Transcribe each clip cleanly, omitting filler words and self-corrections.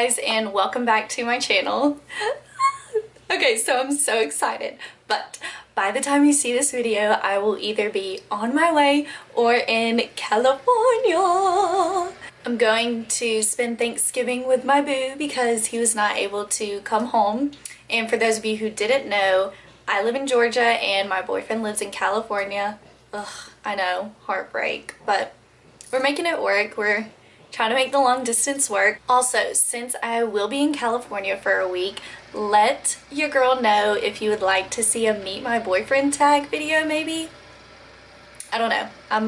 guys, and welcome back to my channel. Okay, so I'm so excited, but by the time you see this video, I will either be on my way or in California. I'm going to spend Thanksgiving with my boo because he was not able to come home. And for those of you who didn't know, I live in Georgia and my boyfriend lives in California. Ugh, I know, heartbreak, but we're making it work. We're trying to make the long distance work. Also, since I will be in California for a week, let your girl know if you would like to see a meet my boyfriend tag video maybe. I don't know. I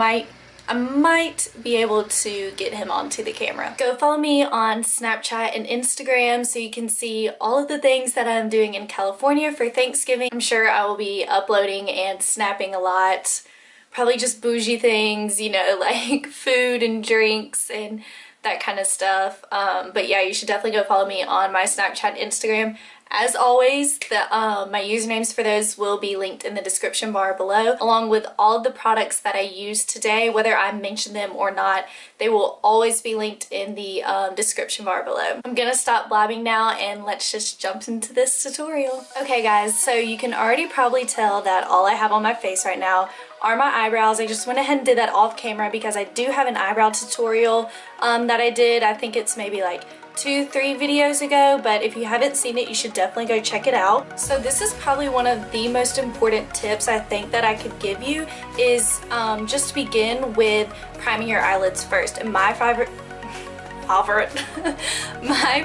might be able to get him onto the camera. Go follow me on Snapchat and Instagram so you can see all of the things that I'm doing in California for Thanksgiving. I'm sure I will be uploading and snapping a lot. Probably just bougie things, you know, like food and drinks and that kind of stuff. But yeah, you should definitely go follow me on my Snapchat and Instagram. As always, my usernames for those will be linked in the description bar below, along with all of the products that I used today. Whether I mention them or not, they will always be linked in the description bar below. I'm gonna stop blabbing now and let's just jump into this tutorial. Okay guys, so you can already probably tell that all I have on my face right now are my eyebrows. I just went ahead and did that off camera because I do have an eyebrow tutorial that I did. I think it's maybe like 2-3 videos ago, but if you haven't seen it, you should definitely go check it out. So this is probably one of the most important tips I think that I could give you is just to begin with priming your eyelids first. And my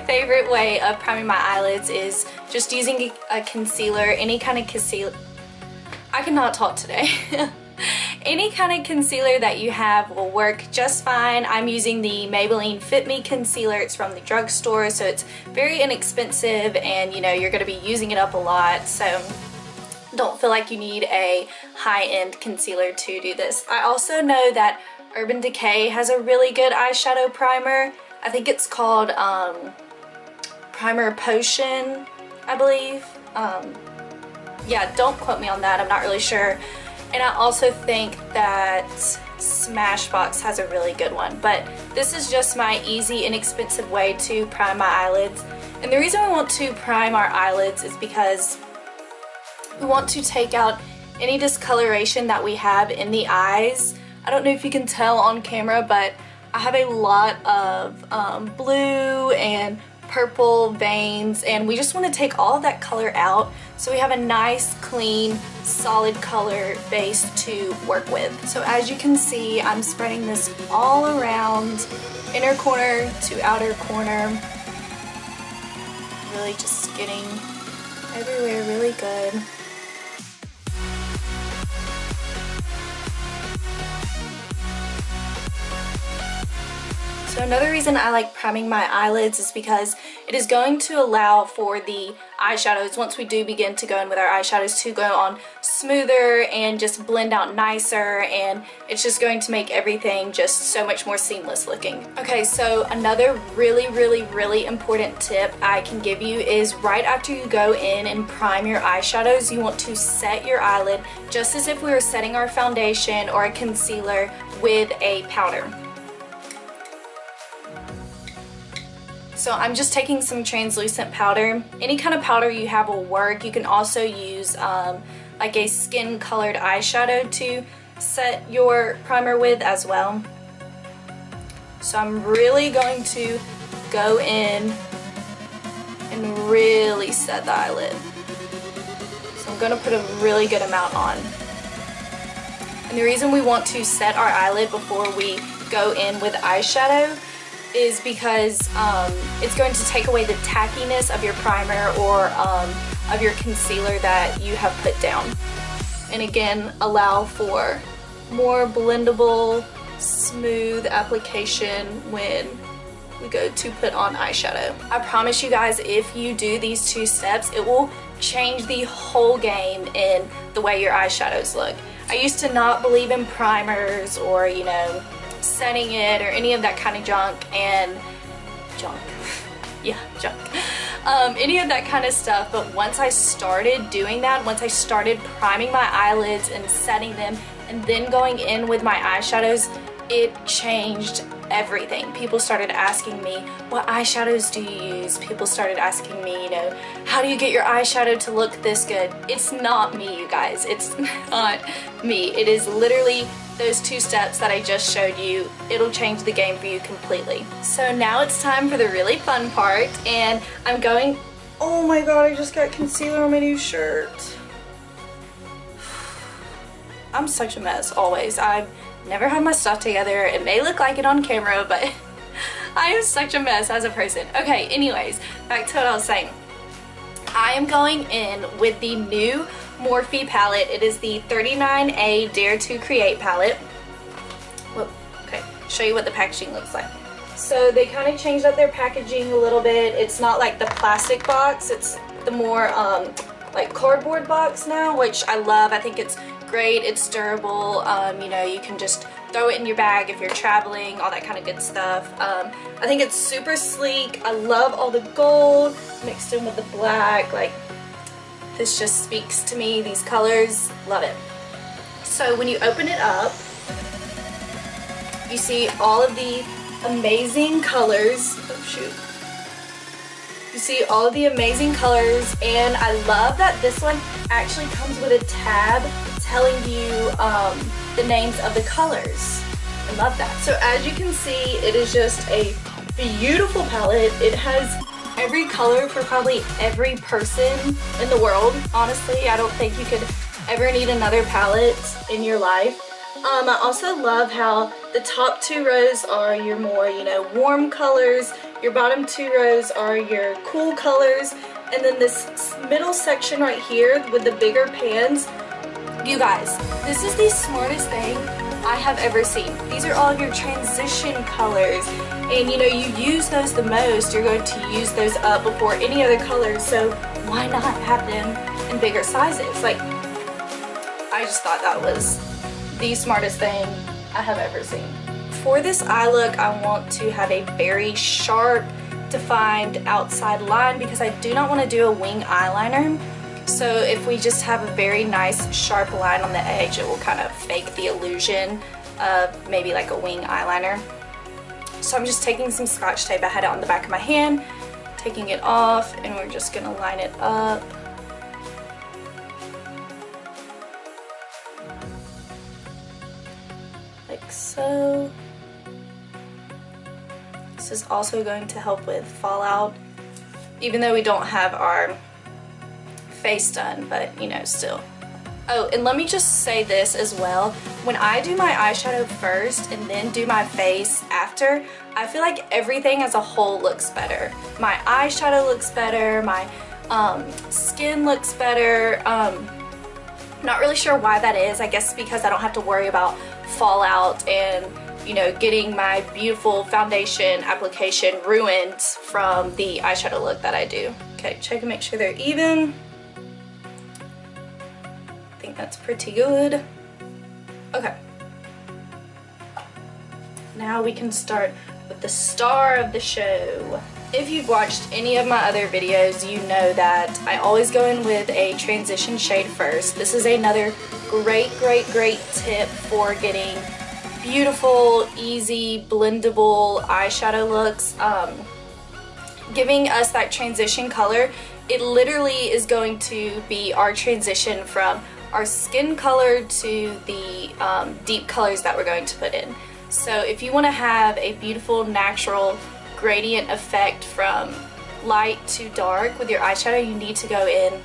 favorite way of priming my eyelids is just using a concealer, any kind of concealer. I cannot talk today. Any kind of concealer that you have will work just fine. I'm using the Maybelline Fit Me concealer. It's from the drugstore, so it's very inexpensive and you know you're going to be using it up a lot, so don't feel like you need a high-end concealer to do this. I also know that Urban Decay has a really good eyeshadow primer. I think it's called Primer Potion, I believe. Yeah, don't quote me on that, I'm not really sure. And I also think that Smashbox has a really good one, but this is just my easy, inexpensive way to prime my eyelids. And the reason we want to prime our eyelids is because we want to take out any discoloration that we have in the eyes. I don't know if you can tell on camera, but I have a lot of blue and purple veins, and we just want to take all of that color out so we have a nice, clean, solid color base to work with. So as you can see, I'm spreading this all around, inner corner to outer corner, really just getting everywhere really good. So another reason I like priming my eyelids is because it is going to allow for the eyeshadows, once we do begin to go in with our eyeshadows, to go on smoother and just blend out nicer, and it's just going to make everything just so much more seamless looking. Okay, so another really important tip I can give you is right after you go in and prime your eyeshadows, you want to set your eyelid just as if we were setting our foundation or a concealer with a powder. So I'm just taking some translucent powder. Any kind of powder you have will work. You can also use like a skin colored eyeshadow to set your primer with as well. So I'm really going to go in and really set the eyelid. So I'm going to put a really good amount on. And the reason we want to set our eyelid before we go in with eyeshadow is because it's going to take away the tackiness of your primer or of your concealer that you have put down, and again allow for more blendable, smooth application when we go to put on eyeshadow. I promise you guys, if you do these two steps, it will change the whole game in the way your eyeshadows look. I used to not believe in primers or, you know, setting it or any of that kind of junk, any of that kind of stuff, but once I started doing that, once I started priming my eyelids and setting them and then going in with my eyeshadows, it changed everything. People started asking me, what eyeshadows do you use? People started asking me, you know, how do you get your eyeshadow to look this good? It's not me, you guys. It's not me. It is literally those 2 steps that I just showed you. It'll change the game for you completely. So now it's time for the really fun part, and I'm going, oh my god, I just got concealer on my new shirt. I'm such a mess, always. I've never had my stuff together. It may look like it on camera, but I am such a mess as a person. Okay, anyways, back to what I was saying. I am going in with the new Morphe palette. It is the 39A Dare to Create palette. Whoop, okay, show you what the packaging looks like. So they kind of changed up their packaging a little bit. It's not like the plastic box, it's the more like cardboard box now, which I love. I think it's great, it's durable. You know, you can just throw it in your bag if you're traveling, all that kind of good stuff. I think it's super sleek. I love all the gold mixed in with the black. Like, this just speaks to me, these colors, love it. So when you open it up, you see all of the amazing colors. Oh shoot. You see all of the amazing colors, and I love that this one actually comes with a tab telling you the names of the colors. I love that. So as you can see, it is just a beautiful palette. It has every color for probably every person in the world. Honestly, I don't think you could ever need another palette in your life. I also love how the top 2 rows are your more, you know, warm colors. Your bottom 2 rows are your cool colors. And then this middle section right here with the bigger pans, you guys, this is the smartest thing I have ever seen. These are all your transition colors. And you know, you use those the most. You're going to use those up before any other colors. So why not have them in bigger sizes? Like, I just thought that was the smartest thing I have ever seen. For this eye look, I want to have a very sharp, defined outside line because I do not want to do a wing eyeliner. So if we just have a very nice sharp line on the edge, it will kind of fake the illusion of maybe like a wing eyeliner. So I'm just taking some Scotch tape. I had it on the back of my hand, taking it off, and we're just gonna line it up. Like so. This is also going to help with fallout, even though we don't have our face done, but you know, still. Oh, and let me just say this as well. When I do my eyeshadow first and then do my face after, I feel like everything as a whole looks better. My eyeshadow looks better, my skin looks better. Not really sure why that is. I guess because I don't have to worry about fallout and, you know, getting my beautiful foundation application ruined from the eyeshadow look that I do. Okay, check and make sure they're even. I think that's pretty good. Okay. Now we can start with the star of the show. If you've watched any of my other videos, you know that I always go in with a transition shade first. This is another great tip for getting beautiful, easy, blendable eyeshadow looks. Giving us that transition color, it literally is going to be our transition from our skin color to the deep colors that we're going to put in. So if you want to have a beautiful natural gradient effect from light to dark with your eyeshadow, you need to go in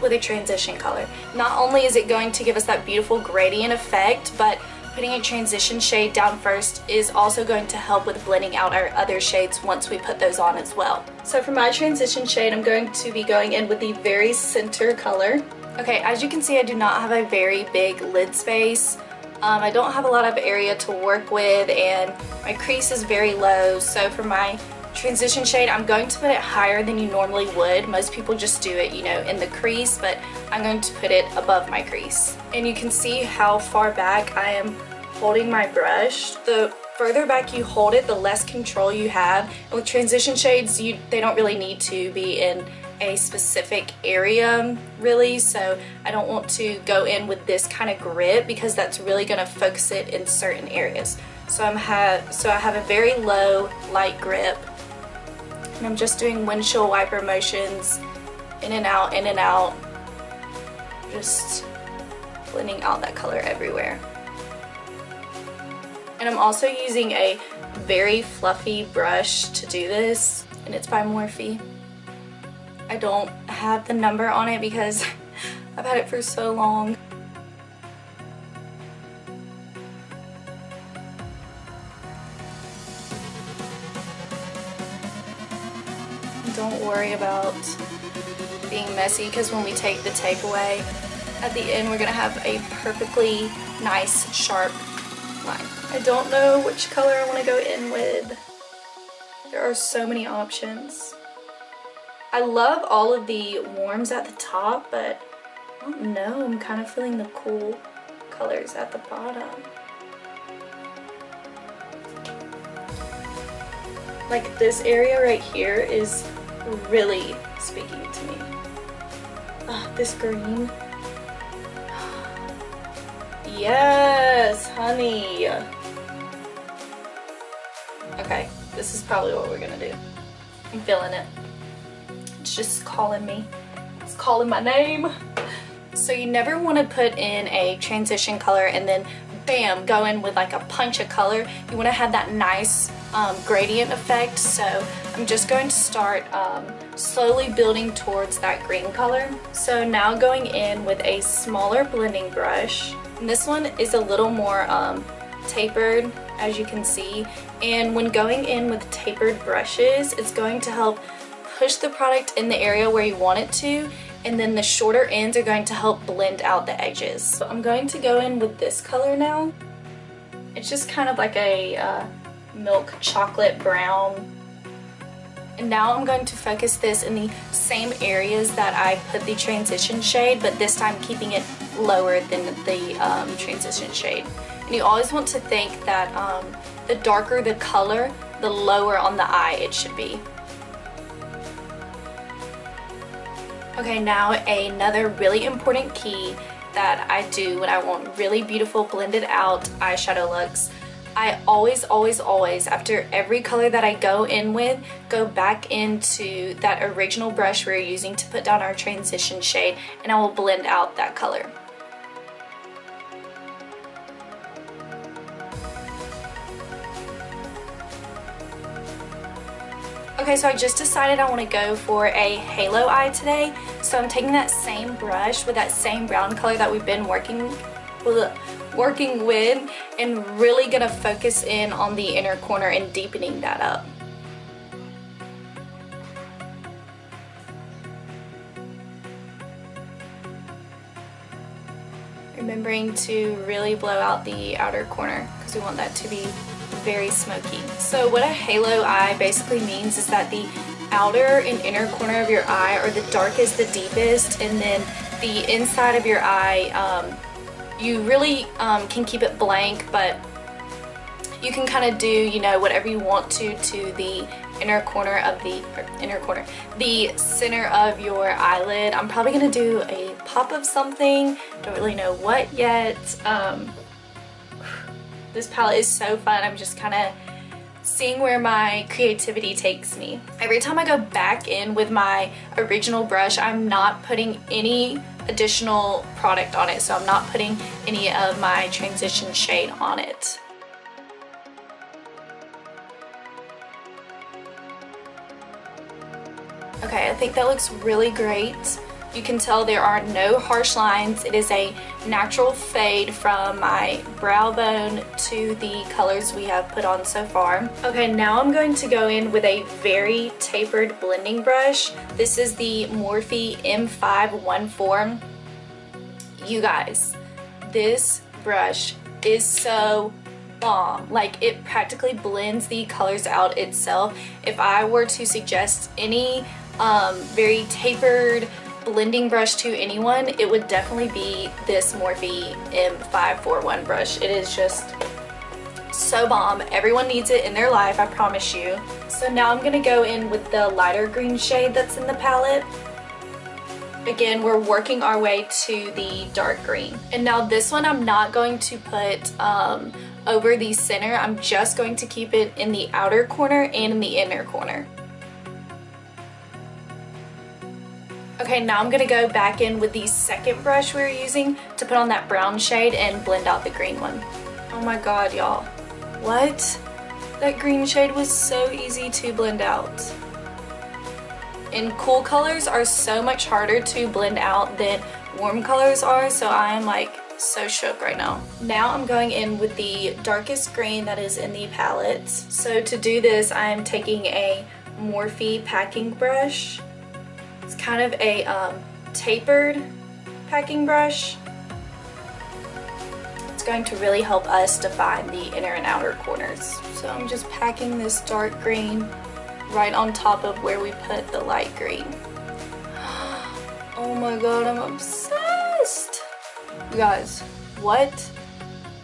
with a transition color. Not only is it going to give us that beautiful gradient effect, but putting a transition shade down first is also going to help with blending out our other shades once we put those on as well. So for my transition shade, I'm going to be going in with the very center color. Okay, as you can see, I do not have a very big lid space. I don't have a lot of area to work with, and my crease is very low. So for my transition shade, I'm going to put it higher than you normally would. Most people just do it, you know, in the crease, but I'm going to put it above my crease. And you can see how far back I am holding my brush. The further back you hold it, the less control you have. And with transition shades, they don't really need to be in a specific area really, so I don't want to go in with this kind of grip because that's really going to focus it in certain areas. So I have a very low light grip, and I'm just doing windshield wiper motions in and out, just blending out that color everywhere. And I'm also using a very fluffy brush to do this, and it's by Morphe. I don't have the number on it because I've had it for so long. Don't worry about being messy, because when we take the tape away, at the end we're gonna have a perfectly nice sharp line. I don't know which color I want to go in with. There are so many options. I love all of the warms at the top, but I don't know, I'm kind of feeling the cool colors at the bottom. Like this area right here is really speaking to me. This green. Yes, honey. Okay, this is probably what we're gonna do. I'm feeling it. It's just calling me. It's calling my name. So you never want to put in a transition color and then bam, go in with like a punch of color. You want to have that nice gradient effect. So I'm just going to start slowly building towards that green color. So now going in with a smaller blending brush. And this one is a little more tapered, as you can see. And when going in with tapered brushes, it's going to help push the product in the area where you want it to, and then the shorter ends are going to help blend out the edges. So I'm going to go in with this color now. It's just kind of like a milk chocolate brown. And now I'm going to focus this in the same areas that I put the transition shade, but this time keeping it lower than the transition shade. And you always want to think that the darker the color, the lower on the eye it should be. Okay, now another really important key that I do when I want really beautiful blended out eyeshadow looks. I always, after every color that I go in with, go back into that original brush we're using to put down our transition shade, and I will blend out that color. Okay, so I just decided I want to go for a halo eye today. So I'm taking that same brush with that same brown color that we've been working with, and really gonna focus in on the inner corner and deepening that up. Remembering to really blow out the outer corner because we want that to be very smoky. So what a halo eye basically means is that the outer and inner corner of your eye are the darkest, the deepest, and then the inside of your eye, you really can keep it blank, but you can kind of do, you know, whatever you want to the inner corner of the center of your eyelid. I'm probably gonna do a pop of something, don't really know what yet. This palette is so fun. I'm just kind of seeing where my creativity takes me. Every time I go back in with my original brush, I'm not putting any additional product on it, so I'm not putting any of my transition shade on it. Okay, I think that looks really great. You can tell there are no harsh lines. It is a natural fade from my brow bone to the colors we have put on so far. Okay, now I'm going to go in with a very tapered blending brush. This is the Morphe M514. You guys, this brush is so bomb. Like, it practically blends the colors out itself. If I were to suggest any very tapered blending brush to anyone, it would definitely be this Morphe M541 brush. It is just so bomb. Everyone needs it in their life, I promise you. So now I'm gonna go in with the lighter green shade that's in the palette. Again, we're working our way to the dark green. And now this one I'm not going to put over the center. I'm just going to keep it in the outer corner and in the inner corner. Okay, now I'm gonna go back in with the second brush we were using to put on that brown shade and blend out the green one. Oh my god, y'all. What? That green shade was so easy to blend out. And cool colors are so much harder to blend out than warm colors are, so I am like so shook right now. Now I'm going in with the darkest green that is in the palette. So to do this, I'm taking a Morphe packing brush. It's kind of a tapered packing brush. It's going to really help us define the inner and outer corners. So I'm just packing this dark green right on top of where we put the light green. Oh my god, I'm obsessed! You guys, what?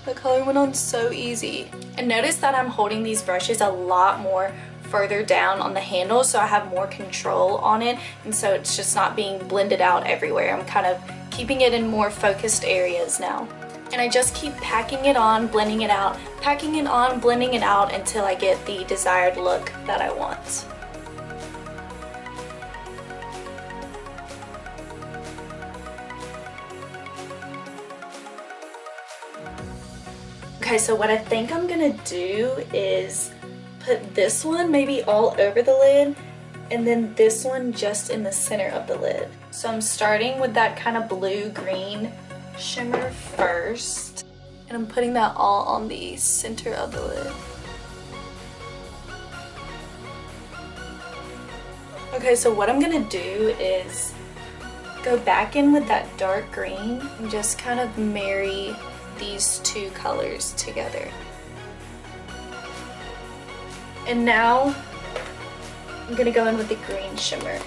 The color went on so easy. And notice that I'm holding these brushes a lot more further down on the handle, so I have more control on it, and so it's just not being blended out everywhere. I'm kind of keeping it in more focused areas now. And I just keep packing it on, blending it out, packing it on, blending it out until I get the desired look that I want. Okay, so what I think I'm gonna do is put this one maybe all over the lid, and then this one just in the center of the lid. So I'm starting with that kind of blue-green shimmer first, and I'm putting that all on the center of the lid. Okay, so what I'm gonna do is go back in with that dark green and just kind of marry these two colors together. And now I'm gonna go in with the green shimmer.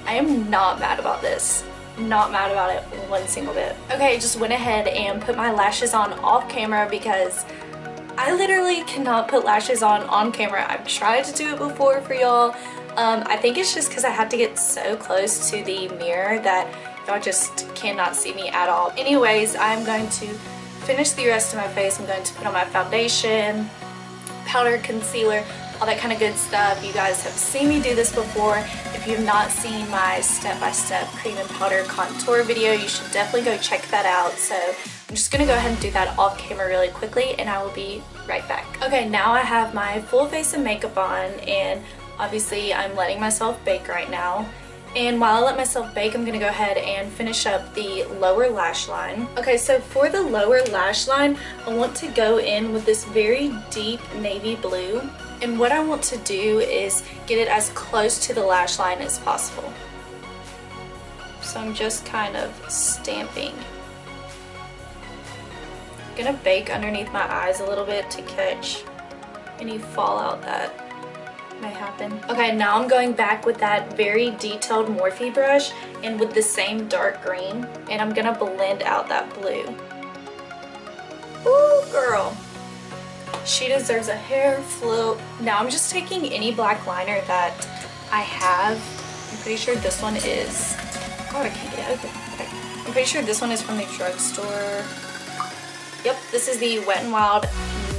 I am not mad about this. Not mad about it one single bit. Okay, I just went ahead and put my lashes on off camera because I literally cannot put lashes on camera. I've tried to do it before for y'all. I think it's just because I have to get so close to the mirror that y'all just cannot see me at all. Anyways, I'm going to finish the rest of my face. I'm going to put on my foundation, powder, concealer, all that kind of good stuff. You guys have seen me do this before. If you have not seen my step-by-step cream and powder contour video, you should definitely go check that out. So I'm just gonna go ahead and do that off camera really quickly, and I will be right back. Okay, now I have my full face of makeup on, and obviously I'm letting myself bake right now. And while I let myself bake, I'm gonna go ahead and finish up the lower lash line. Okay, so for the lower lash line, I want to go in with this very deep navy blue. And what I want to do is get it as close to the lash line as possible. So I'm just kind of stamping. I'm gonna bake underneath my eyes a little bit to catch any fallout that may happen. Okay, now I'm going back with that very detailed Morphe brush and with the same dark green, and I'm gonna blend out that blue. Ooh, girl. She deserves a hair flip. Now I'm just taking any black liner that I have. I'm pretty sure this one is, God, I can't get it open. Okay. I'm pretty sure this one is from the drugstore. Yep, this is the Wet n Wild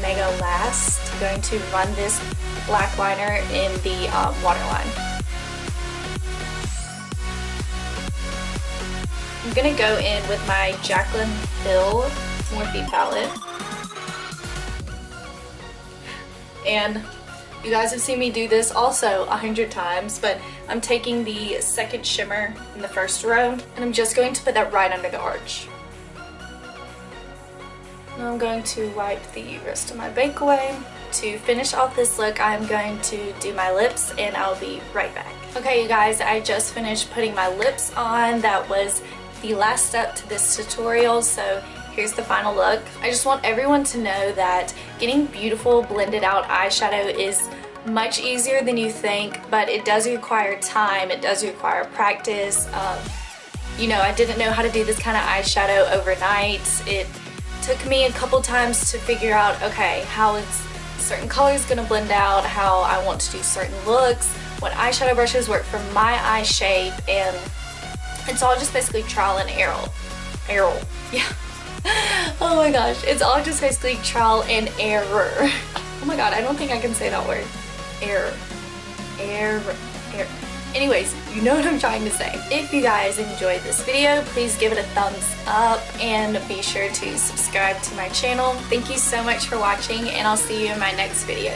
Mega Last. I'm going to run this black liner in the waterline. I'm gonna go in with my Jaclyn Hill Morphe palette. And you guys have seen me do this also 100 times, but I'm taking the second shimmer in the first row, and I'm just going to put that right under the arch. Now I'm going to wipe the rest of my bake away. To finish off this look, I'm going to do my lips, and I'll be right back. Okay, you guys, I just finished putting my lips on. That was the last step to this tutorial, so here's the final look. I just want everyone to know that getting beautiful blended out eyeshadow is much easier than you think, but it does require time, it does require practice. You know, I didn't know how to do this kind of eyeshadow overnight. It took me a couple times to figure out, okay, how is certain colors gonna blend out, how I want to do certain looks, what eyeshadow brushes work for my eye shape, and it's all just basically trial and error. error. Yeah. Oh my gosh, it's all just basically trial and error. Oh my god, I don't think I can say that word. Error. Error. Error. Anyways, you know what I'm trying to say. If you guys enjoyed this video, please give it a thumbs up and be sure to subscribe to my channel. Thank you so much for watching, and I'll see you in my next video.